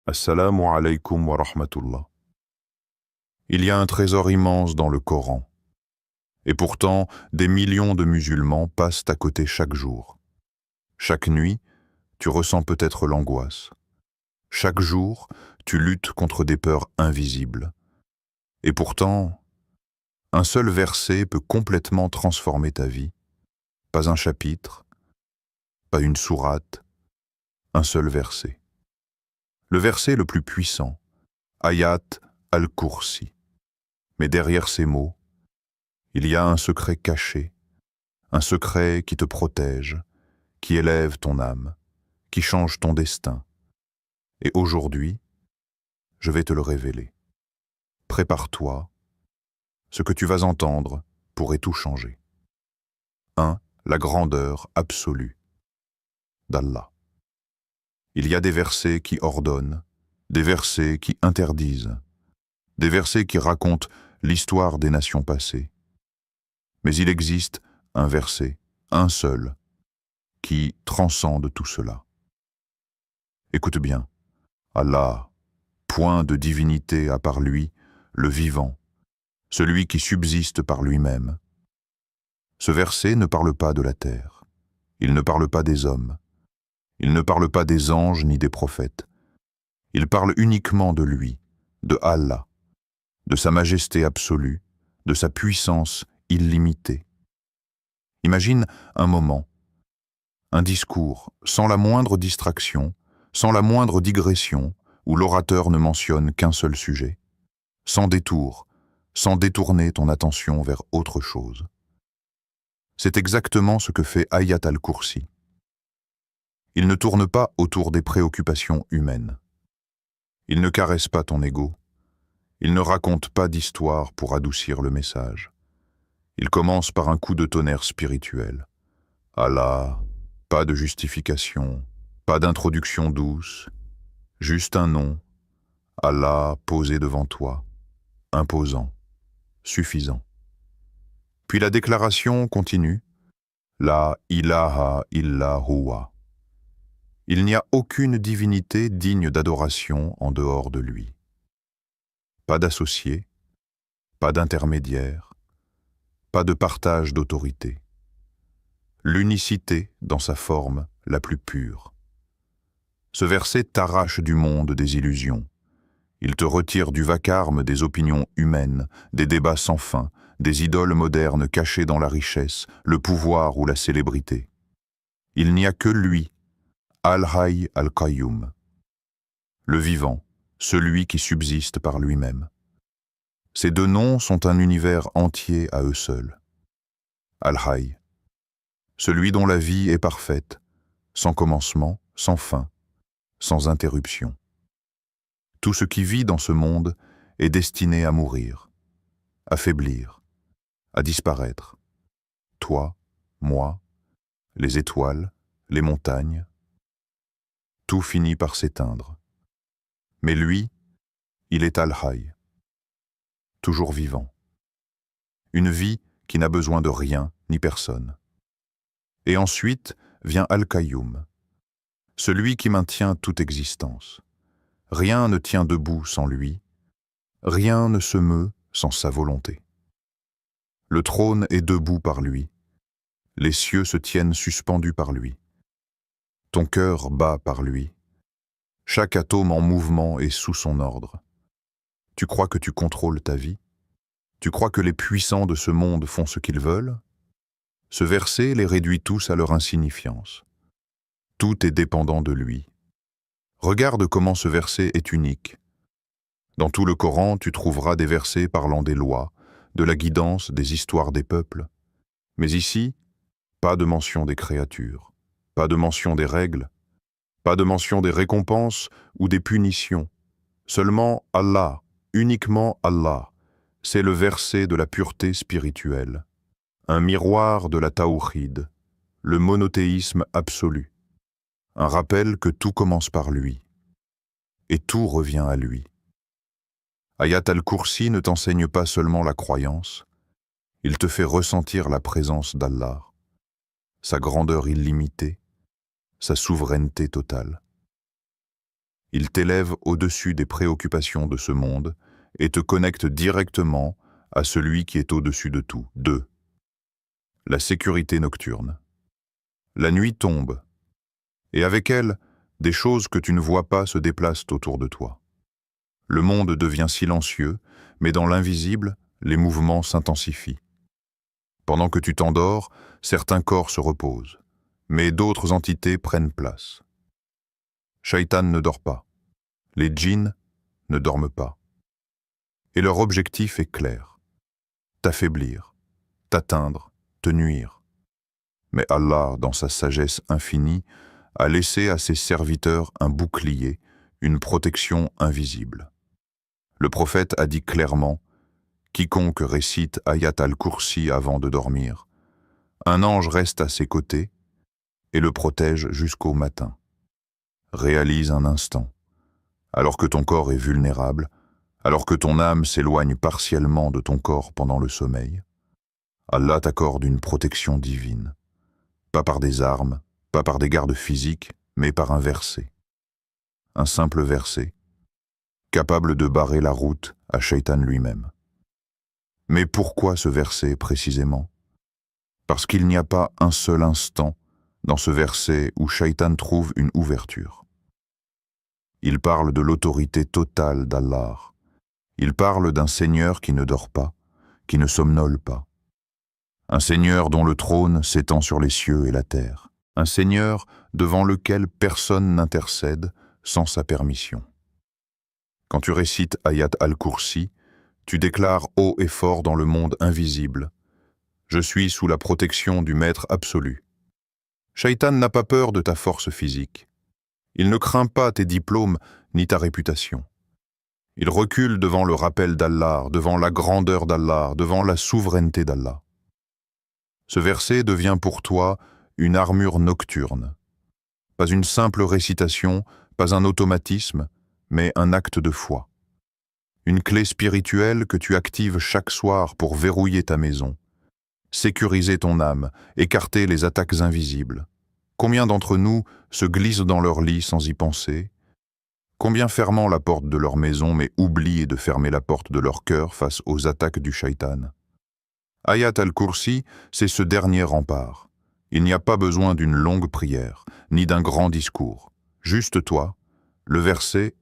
Assalamu alaykum wa rahmatullah. Il y a un trésor immense dans le Coran. Et pourtant, des millions de musulmans passent à côté chaque jour. Chaque nuit, tu ressens peut-être l'angoisse. Chaque jour, tu luttes contre des peurs invisibles. Et pourtant, un seul verset peut complètement transformer ta vie. Pas un chapitre, pas une sourate, un seul verset. Le verset le plus puissant, Ayat al-Kursi. Mais derrière ces mots, il y a un secret caché, un secret qui te protège, qui élève ton âme, qui change ton destin. Et aujourd'hui, je vais te le révéler. Prépare-toi, ce que tu vas entendre pourrait tout changer. 1. La grandeur absolue d'Allah. Il y a des versets qui ordonnent, des versets qui interdisent, des versets qui racontent l'histoire des nations passées. Mais il existe un verset, un seul, qui transcende tout cela. Écoute bien, Allah, point de divinité à part lui, le vivant, celui qui subsiste par lui-même. Ce verset ne parle pas de la terre, il ne parle pas des hommes, il ne parle pas des anges ni des prophètes. Il parle uniquement de lui, de Allah, de sa majesté absolue, de sa puissance illimitée. Imagine un moment, un discours, sans la moindre distraction, sans la moindre digression, où l'orateur ne mentionne qu'un seul sujet, sans détour, sans détourner ton attention vers autre chose. C'est exactement ce que fait Ayat al-Kursi. Il ne tourne pas autour des préoccupations humaines. Il ne caresse pas ton ego. Il ne raconte pas d'histoire pour adoucir le message. Il commence par un coup de tonnerre spirituel. Allah, pas de justification, pas d'introduction douce, juste un nom, Allah posé devant toi, imposant, suffisant. Puis la déclaration continue, La ilaha illa huwa. Il n'y a aucune divinité digne d'adoration en dehors de lui. Pas d'associé, pas d'intermédiaire, pas de partage d'autorité. L'unicité dans sa forme la plus pure. Ce verset t'arrache du monde des illusions. Il te retire du vacarme des opinions humaines, des débats sans fin, des idoles modernes cachées dans la richesse, le pouvoir ou la célébrité. Il n'y a que lui, Al-Hayy al-Qayyum, le vivant, celui qui subsiste par lui-même. Ces deux noms sont un univers entier à eux seuls. Al-Hayy, celui dont la vie est parfaite, sans commencement, sans fin, sans interruption. Tout ce qui vit dans ce monde est destiné à mourir, à faiblir, à disparaître. Toi, moi, les étoiles, les montagnes, tout finit par s'éteindre. Mais lui, il est Al-Hayy, toujours vivant. Une vie qui n'a besoin de rien ni personne. Et ensuite vient Al-Qayyum, celui qui maintient toute existence. Rien ne tient debout sans lui, rien ne se meut sans sa volonté. Le trône est debout par lui, les cieux se tiennent suspendus par lui. Ton cœur bat par lui, chaque atome en mouvement est sous son ordre. Tu crois que tu contrôles ta vie? Tu crois que les puissants de ce monde font ce qu'ils veulent? Ce verset les réduit tous à leur insignifiance. Tout est dépendant de lui. Regarde comment ce verset est unique. Dans tout le Coran, tu trouveras des versets parlant des lois, de la guidance, des histoires des peuples. Mais ici, pas de mention des créatures, pas de mention des règles, pas de mention des récompenses ou des punitions. Seulement Allah, uniquement Allah. C'est le verset de la pureté spirituelle. Un miroir de la tawhid, le monothéisme absolu. Un rappel que tout commence par lui. Et tout revient à lui. Ayat al-Kursi ne t'enseigne pas seulement la croyance, il te fait ressentir la présence d'Allah, sa grandeur illimitée, sa souveraineté totale. Il t'élève au-dessus des préoccupations de ce monde et te connecte directement à celui qui est au-dessus de tout. 2. La sécurité nocturne. La nuit tombe, et avec elle, des choses que tu ne vois pas se déplacent autour de toi. Le monde devient silencieux, mais dans l'invisible, les mouvements s'intensifient. Pendant que tu t'endors, certains corps se reposent, mais d'autres entités prennent place. Shaitan ne dort pas. Les djinns ne dorment pas. Et leur objectif est clair: t'affaiblir, t'atteindre, te nuire. Mais Allah, dans sa sagesse infinie, a laissé à ses serviteurs un bouclier, une protection invisible. Le prophète a dit clairement: quiconque récite Ayat al-Kursi avant de dormir, un ange reste à ses côtés et le protège jusqu'au matin. Réalise un instant, alors que ton corps est vulnérable, alors que ton âme s'éloigne partiellement de ton corps pendant le sommeil, Allah t'accorde une protection divine, pas par des armes, pas par des gardes physiques, mais par un verset. Un simple verset, capable de barrer la route à Shaitan lui-même. Mais pourquoi ce verset précisément? Parce qu'il n'y a pas un seul instant dans ce verset où Shaitan trouve une ouverture. Il parle de l'autorité totale d'Allah. Il parle d'un Seigneur qui ne dort pas, qui ne somnole pas. Un Seigneur dont le trône s'étend sur les cieux et la terre. Un Seigneur devant lequel personne n'intercède sans sa permission. Quand tu récites Ayat al-Kursi, tu déclares haut et fort dans le monde invisible: je suis sous la protection du Maître absolu. Shaitan n'a pas peur de ta force physique. Il ne craint pas tes diplômes ni ta réputation. Il recule devant le rappel d'Allah, devant la grandeur d'Allah, devant la souveraineté d'Allah. Ce verset devient pour toi une armure nocturne. Pas une simple récitation, pas un automatisme, mais un acte de foi. Une clé spirituelle que tu actives chaque soir pour verrouiller ta maison, sécuriser ton âme, écarter les attaques invisibles. Combien d'entre nous se glissent dans leur lit sans y penser? Combien ferment la porte de leur maison mais oublient de fermer la porte de leur cœur face aux attaques du Shaitan? Ayat al-Kursi, c'est ce dernier rempart. Il n'y a pas besoin d'une longue prière, ni d'un grand discours. Juste toi, le verset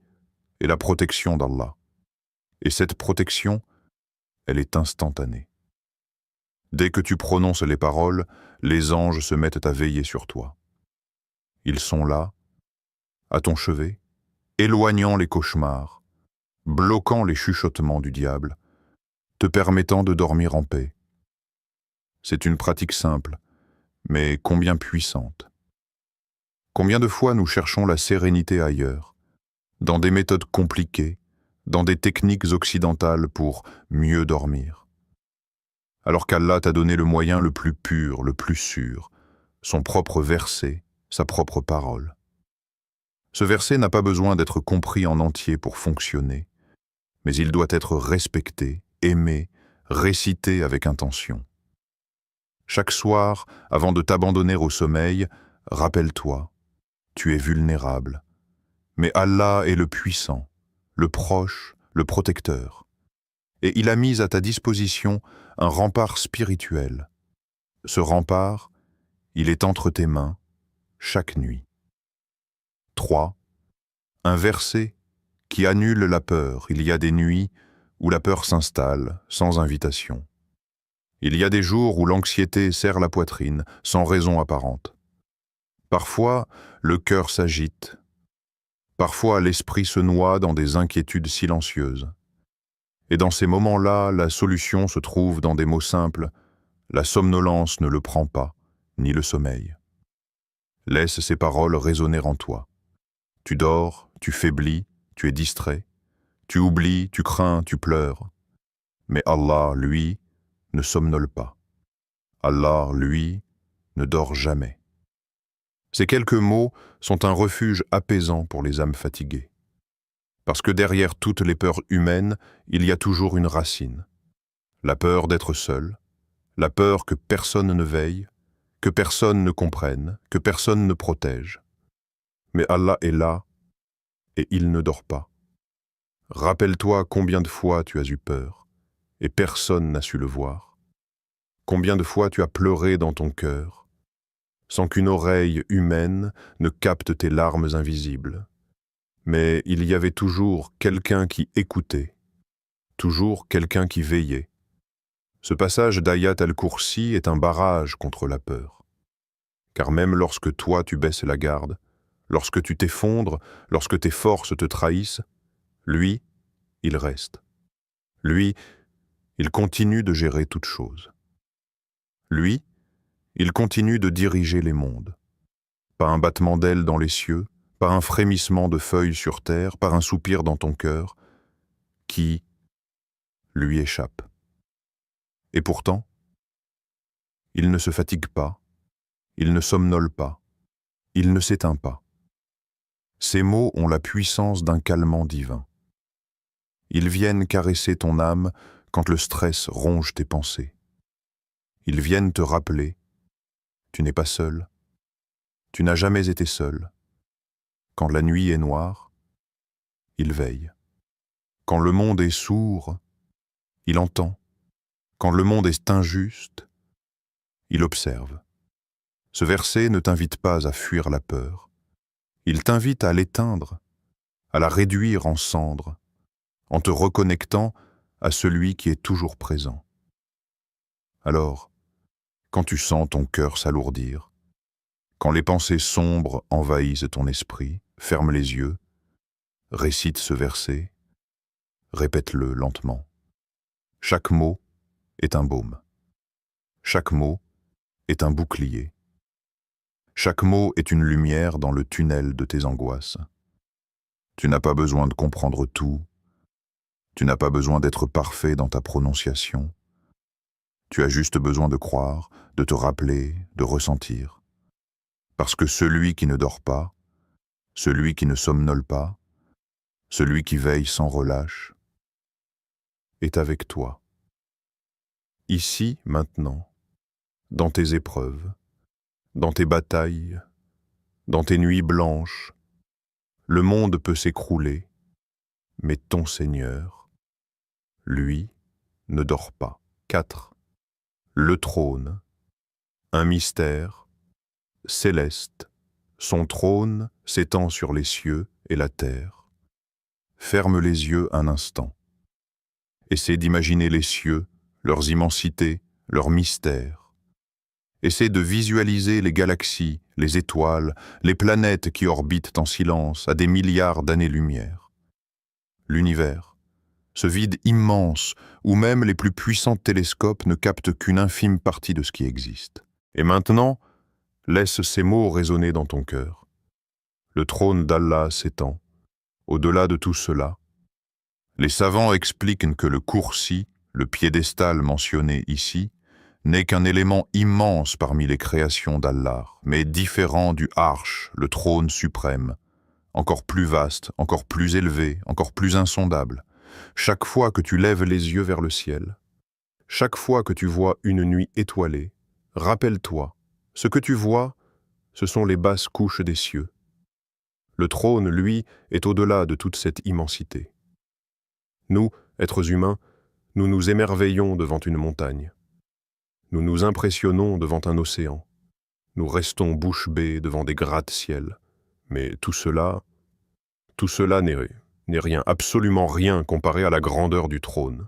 et la protection d'Allah. Et cette protection, elle est instantanée. Dès que tu prononces les paroles, les anges se mettent à veiller sur toi. Ils sont là, à ton chevet, éloignant les cauchemars, bloquant les chuchotements du diable, te permettant de dormir en paix. C'est une pratique simple, mais combien puissante. Combien de fois nous cherchons la sérénité ailleurs, dans des méthodes compliquées, dans des techniques occidentales pour mieux dormir. Alors qu'Allah t'a donné le moyen le plus pur, le plus sûr, son propre verset, sa propre parole. Ce verset n'a pas besoin d'être compris en entier pour fonctionner, mais il doit être respecté, aimé, récité avec intention. Chaque soir, avant de t'abandonner au sommeil, rappelle-toi, tu es vulnérable, mais Allah est le puissant, le proche, le protecteur. Et il a mis à ta disposition un rempart spirituel. Ce rempart, il est entre tes mains, chaque nuit. 3. Un verset qui annule la peur. Il y a des nuits où la peur s'installe, sans invitation. Il y a des jours où l'anxiété serre la poitrine, sans raison apparente. Parfois, le cœur s'agite. Parfois, l'esprit se noie dans des inquiétudes silencieuses. Et dans ces moments-là, la solution se trouve dans des mots simples. La somnolence ne le prend pas, ni le sommeil. Laisse ces paroles résonner en toi. Tu dors, tu faiblis, tu es distrait. Tu oublies, tu crains, tu pleures. Mais Allah, lui, ne somnole pas. Allah, lui, ne dort jamais. Ces quelques mots sont un refuge apaisant pour les âmes fatiguées. Parce que derrière toutes les peurs humaines, il y a toujours une racine. La peur d'être seul, la peur que personne ne veille, que personne ne comprenne, que personne ne protège. Mais Allah est là, et il ne dort pas. Rappelle-toi combien de fois tu as eu peur, et personne n'a su le voir. Combien de fois tu as pleuré dans ton cœur, sans qu'une oreille humaine ne capte tes larmes invisibles. Mais il y avait toujours quelqu'un qui écoutait, toujours quelqu'un qui veillait. Ce passage d'Ayat al-Kursi est un barrage contre la peur. Car même lorsque toi tu baisses la garde, lorsque tu t'effondres, lorsque tes forces te trahissent, lui, il reste. Lui, il continue de gérer toutes choses. Lui, il continue de diriger les mondes. Pas un battement d'ailes dans les cieux, pas un frémissement de feuilles sur terre, pas un soupir dans ton cœur, qui lui échappe. Et pourtant, il ne se fatigue pas, il ne somnole pas, il ne s'éteint pas. Ces mots ont la puissance d'un calmant divin. Ils viennent caresser ton âme quand le stress ronge tes pensées. Ils viennent te rappeler, tu n'es pas seul, tu n'as jamais été seul. Quand la nuit est noire, il veille. Quand le monde est sourd, il entend. Quand le monde est injuste, il observe. Ce verset ne t'invite pas à fuir la peur. Il t'invite à l'éteindre, à la réduire en cendres, en te reconnectant à celui qui est toujours présent. Alors, quand tu sens ton cœur s'alourdir, quand les pensées sombres envahissent ton esprit, ferme les yeux, récite ce verset, répète-le lentement. Chaque mot est un baume. Chaque mot est un bouclier. Chaque mot est une lumière dans le tunnel de tes angoisses. Tu n'as pas besoin de comprendre tout. Tu n'as pas besoin d'être parfait dans ta prononciation. Tu as juste besoin de croire, de te rappeler, de ressentir. Parce que celui qui ne dort pas, celui qui ne somnole pas, celui qui veille sans relâche, est avec toi. Ici, maintenant, dans tes épreuves, dans tes batailles, dans tes nuits blanches, le monde peut s'écrouler, mais ton Seigneur, lui, ne dort pas. 4. Le trône, un mystère céleste, son trône s'étend sur les cieux et la terre. Ferme les yeux un instant. Essaie d'imaginer les cieux, leurs immensités, leurs mystères. Essaie de visualiser les galaxies, les étoiles, les planètes qui orbitent en silence à des milliards d'années-lumière. L'univers, ce vide immense où même les plus puissants télescopes ne captent qu'une infime partie de ce qui existe. Et maintenant, laisse ces mots résonner dans ton cœur. Le trône d'Allah s'étend. Au-delà de tout cela, les savants expliquent que le Kursi, le piédestal mentionné ici, n'est qu'un élément immense parmi les créations d'Allah, mais différent du Arsh, le trône suprême, encore plus vaste, encore plus élevé, encore plus insondable. Chaque fois que tu lèves les yeux vers le ciel, chaque fois que tu vois une nuit étoilée, rappelle-toi, ce que tu vois, ce sont les basses couches des cieux. Le trône, lui, est au-delà de toute cette immensité. Nous, êtres humains, nous nous émerveillons devant une montagne. Nous nous impressionnons devant un océan. Nous restons bouche bée devant des gratte-ciel. Mais tout cela n'est rien, absolument rien comparé à la grandeur du trône.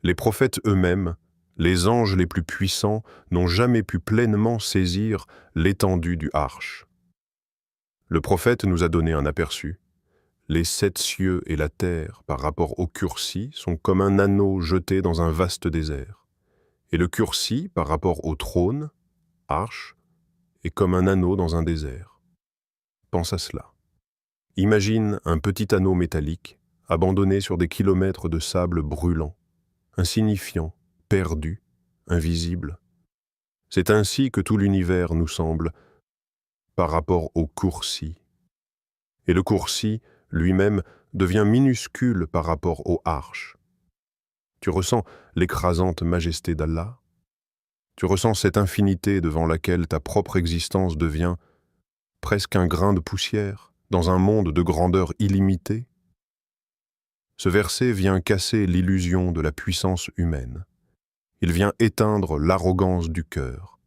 Les prophètes eux-mêmes, les anges les plus puissants, n'ont jamais pu pleinement saisir l'étendue du Arsh. Le prophète nous a donné un aperçu. Les 7 cieux et la terre, par rapport au Kursi, sont comme un anneau jeté dans un vaste désert. Et le Kursi, par rapport au trône, Arsh, est comme un anneau dans un désert. Pense à cela. Imagine un petit anneau métallique, abandonné sur des kilomètres de sable brûlant, insignifiant, perdu, invisible. C'est ainsi que tout l'univers nous semble par rapport au Kursi. Et le Kursi, lui-même, devient minuscule par rapport au Arsh. Tu ressens l'écrasante majesté d'Allah. Tu ressens cette infinité devant laquelle ta propre existence devient presque un grain de poussière, dans un monde de grandeur illimitée. Ce verset vient casser l'illusion de la puissance humaine. Il vient éteindre l'arrogance du cœur.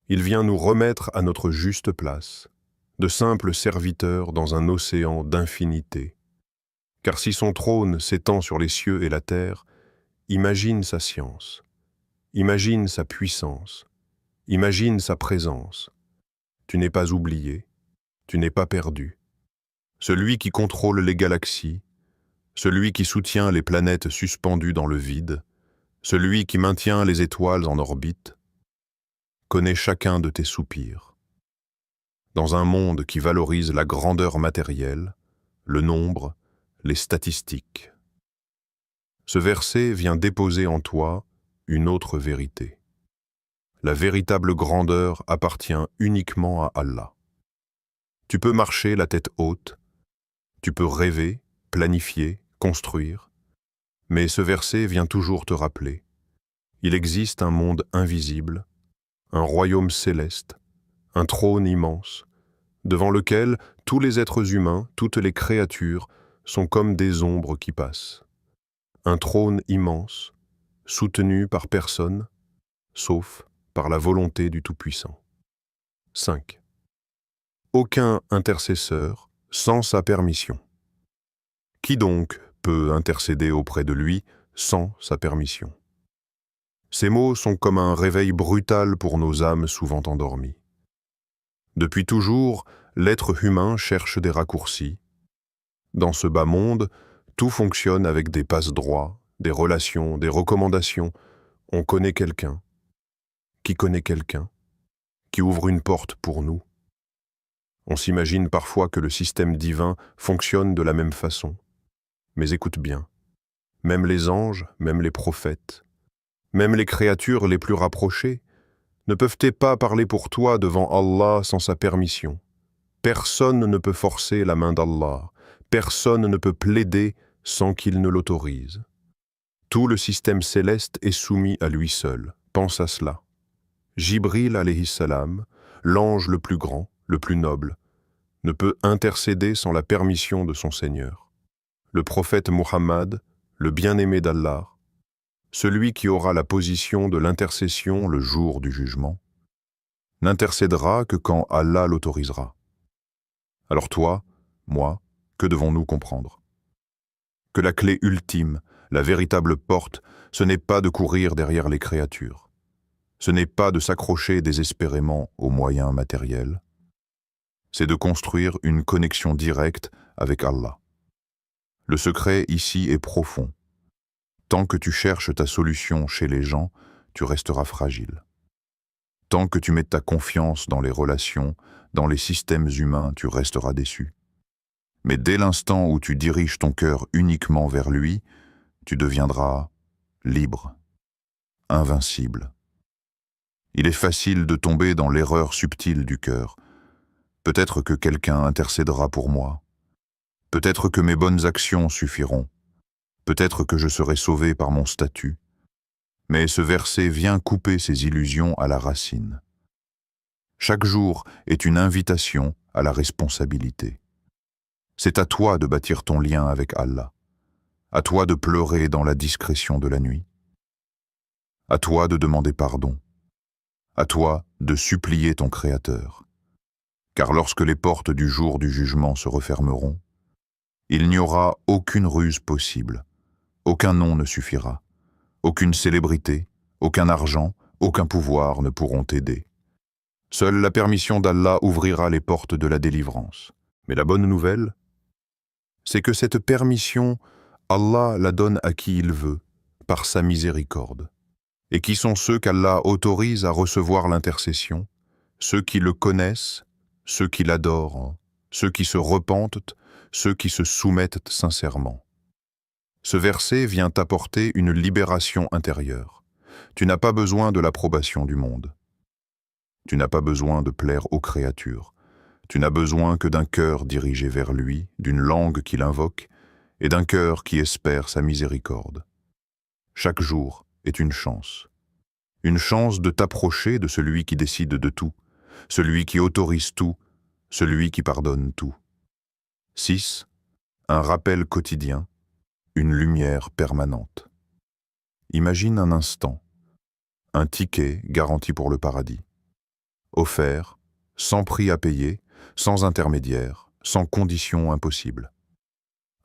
Il vient nous remettre à notre juste place, de simples serviteurs dans un océan d'infinité. Car si son trône s'étend sur les cieux et la terre, imagine sa science, imagine sa puissance, imagine sa présence. Tu n'es pas oublié, tu n'es pas perdu. Celui qui contrôle les galaxies, celui qui soutient les planètes suspendues dans le vide, celui qui maintient les étoiles en orbite, connaît chacun de tes soupirs. Dans un monde qui valorise la grandeur matérielle, le nombre, les statistiques. Ce verset vient déposer en toi une autre vérité. La véritable grandeur appartient uniquement à Allah. Tu peux marcher la tête haute, tu peux rêver, planifier, construire, mais ce verset vient toujours te rappeler. Il existe un monde invisible, un royaume céleste, un trône immense, devant lequel tous les êtres humains, toutes les créatures sont comme des ombres qui passent. Un trône immense, soutenu par personne, sauf par la volonté du Tout-Puissant. 5. Aucun intercesseur sans sa permission. Qui donc peut intercéder auprès de lui sans sa permission? Ces mots sont comme un réveil brutal pour nos âmes souvent endormies. Depuis toujours, l'être humain cherche des raccourcis. Dans ce bas monde, tout fonctionne avec des passe-droits, des relations, des recommandations. On connaît quelqu'un. Qui connaît quelqu'un? Qui ouvre une porte pour nous? On s'imagine parfois que le système divin fonctionne de la même façon. Mais écoute bien, même les anges, même les prophètes, même les créatures les plus rapprochées, ne peuvent-elles pas parler pour toi devant Allah sans sa permission? Personne ne peut forcer la main d'Allah, personne ne peut plaider sans qu'il ne l'autorise. Tout le système céleste est soumis à lui seul, pense à cela. Jibril alayhi salam, l'ange le plus grand, le plus noble, ne peut intercéder sans la permission de son Seigneur. Le prophète Muhammad, le bien-aimé d'Allah, celui qui aura la position de l'intercession le jour du jugement, n'intercédera que quand Allah l'autorisera. Alors toi, moi, que devons-nous comprendre? Que la clé ultime, la véritable porte, ce n'est pas de courir derrière les créatures. Ce n'est pas de s'accrocher désespérément aux moyens matériels. C'est de construire une connexion directe avec Allah. Le secret ici est profond. Tant que tu cherches ta solution chez les gens, tu resteras fragile. Tant que tu mets ta confiance dans les relations, dans les systèmes humains, tu resteras déçu. Mais dès l'instant où tu diriges ton cœur uniquement vers lui, tu deviendras libre, invincible. Il est facile de tomber dans l'erreur subtile du cœur. Peut-être que quelqu'un intercédera pour moi. Peut-être que mes bonnes actions suffiront. Peut-être que je serai sauvé par mon statut. Mais ce verset vient couper ces illusions à la racine. Chaque jour est une invitation à la responsabilité. C'est à toi de bâtir ton lien avec Allah. À toi de pleurer dans la discrétion de la nuit. À toi de demander pardon. À toi de supplier ton Créateur. Car lorsque les portes du jour du jugement se refermeront, il n'y aura aucune ruse possible, aucun nom ne suffira, aucune célébrité, aucun argent, aucun pouvoir ne pourront t'aider. Seule la permission d'Allah ouvrira les portes de la délivrance. Mais la bonne nouvelle, c'est que cette permission, Allah la donne à qui il veut, par sa miséricorde. Et qui sont ceux qu'Allah autorise à recevoir l'intercession? Ceux qui le connaissent, ceux qui l'adorent, ceux qui se repentent, ceux qui se soumettent sincèrement. Ce verset vient t'apporter une libération intérieure. Tu n'as pas besoin de l'approbation du monde. Tu n'as pas besoin de plaire aux créatures. Tu n'as besoin que d'un cœur dirigé vers lui, d'une langue qu'il invoque, et d'un cœur qui espère sa miséricorde. Chaque jour est une chance. Une chance de t'approcher de celui qui décide de tout, celui qui autorise tout, celui qui pardonne tout. 6. Un rappel quotidien, une lumière permanente. Imagine un instant, un ticket garanti pour le paradis, offert, sans prix à payer, sans intermédiaire, sans conditions impossibles.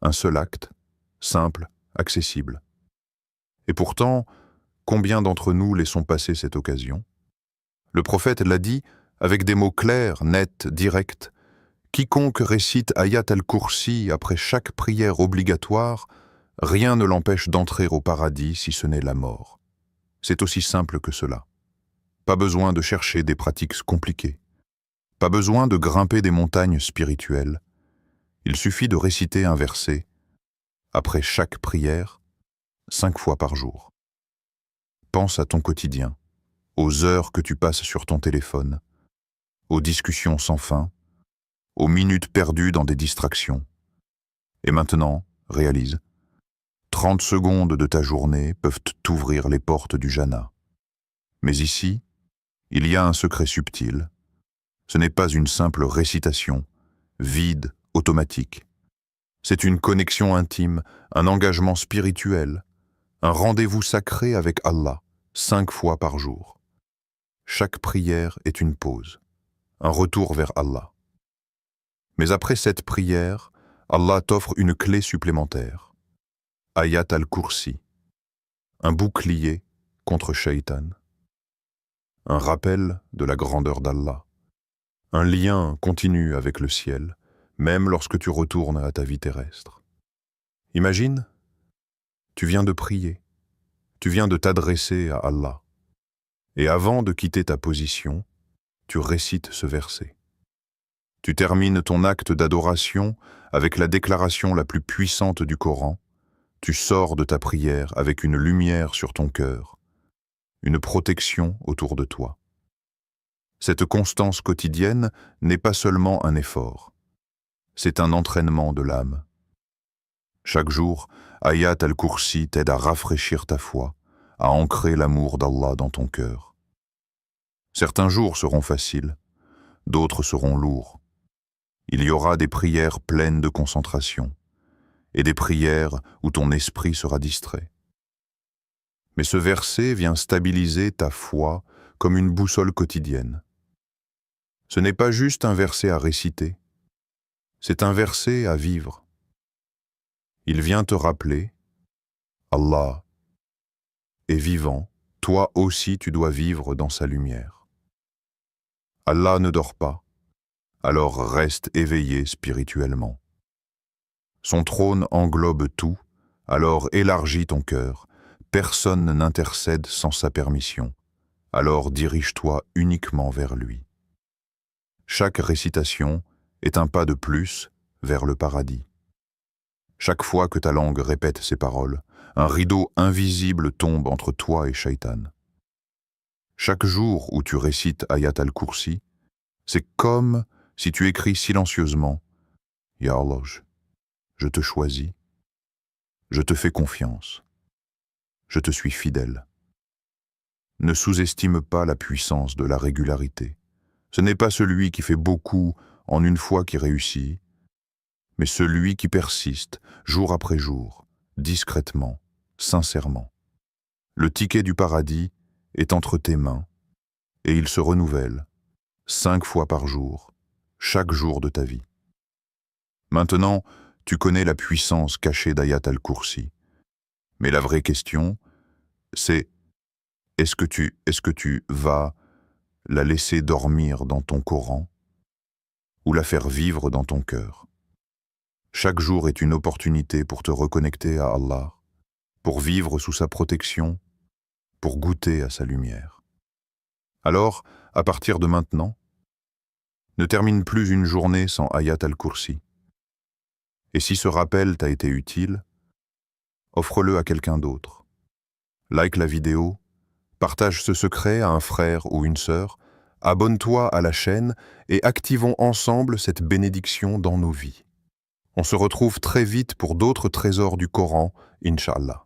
Un seul acte, simple, accessible. Et pourtant, combien d'entre nous laissons passer cette occasion? Le prophète l'a dit avec des mots clairs, nets, directs. Quiconque récite Ayat al-Kursi après chaque prière obligatoire, rien ne l'empêche d'entrer au paradis si ce n'est la mort. C'est aussi simple que cela. Pas besoin de chercher des pratiques compliquées. Pas besoin de grimper des montagnes spirituelles. Il suffit de réciter un verset après chaque prière, 5 fois par jour. Pense à ton quotidien, aux heures que tu passes sur ton téléphone, aux discussions sans fin, aux minutes perdues dans des distractions. Et maintenant, réalise, 30 secondes de ta journée peuvent t'ouvrir les portes du jannah. Mais ici, il y a un secret subtil. Ce n'est pas une simple récitation, vide, automatique. C'est une connexion intime, un engagement spirituel, un rendez-vous sacré avec Allah, 5 fois par jour. Chaque prière est une pause, un retour vers Allah. Mais après cette prière, Allah t'offre une clé supplémentaire. Ayat al-Kursi, un bouclier contre Shaitan, un rappel de la grandeur d'Allah, un lien continu avec le ciel, même lorsque tu retournes à ta vie terrestre. Imagine, tu viens de prier, tu viens de t'adresser à Allah, et avant de quitter ta position, tu récites ce verset. Tu termines ton acte d'adoration avec la déclaration la plus puissante du Coran. Tu sors de ta prière avec une lumière sur ton cœur, une protection autour de toi. Cette constance quotidienne n'est pas seulement un effort, c'est un entraînement de l'âme. Chaque jour, Ayat al-Kursi t'aide à rafraîchir ta foi, à ancrer l'amour d'Allah dans ton cœur. Certains jours seront faciles, d'autres seront lourds. Il y aura des prières pleines de concentration et des prières où ton esprit sera distrait. Mais ce verset vient stabiliser ta foi comme une boussole quotidienne. Ce n'est pas juste un verset à réciter, c'est un verset à vivre. Il vient te rappeler, Allah est vivant, toi aussi tu dois vivre dans sa lumière. Allah ne dort pas, alors reste éveillé spirituellement. Son trône englobe tout, alors élargis ton cœur. Personne n'intercède sans sa permission, alors dirige-toi uniquement vers lui. Chaque récitation est un pas de plus vers le paradis. Chaque fois que ta langue répète ces paroles, un rideau invisible tombe entre toi et Shaitan. Chaque jour où tu récites Ayat al-Kursi, c'est comme si tu écris silencieusement « Ya Allah, je te choisis, je te fais confiance, je te suis fidèle. » Ne sous-estime pas la puissance de la régularité. Ce n'est pas celui qui fait beaucoup en une fois qui réussit, mais celui qui persiste jour après jour, discrètement, sincèrement. Le ticket du paradis est entre tes mains et il se renouvelle 5 fois par jour, chaque jour de ta vie. Maintenant, tu connais la puissance cachée d'Ayat al-Kursi. Mais la vraie question, c'est est-ce que tu vas la laisser dormir dans ton Coran ou la faire vivre dans ton cœur? Chaque jour est une opportunité pour te reconnecter à Allah, pour vivre sous sa protection, pour goûter à sa lumière. Alors, à partir de maintenant, ne termine plus une journée sans Ayat al-Kursi. Et si ce rappel t'a été utile, offre-le à quelqu'un d'autre. Like la vidéo, partage ce secret à un frère ou une sœur, abonne-toi à la chaîne et activons ensemble cette bénédiction dans nos vies. On se retrouve très vite pour d'autres trésors du Coran, Inch'Allah.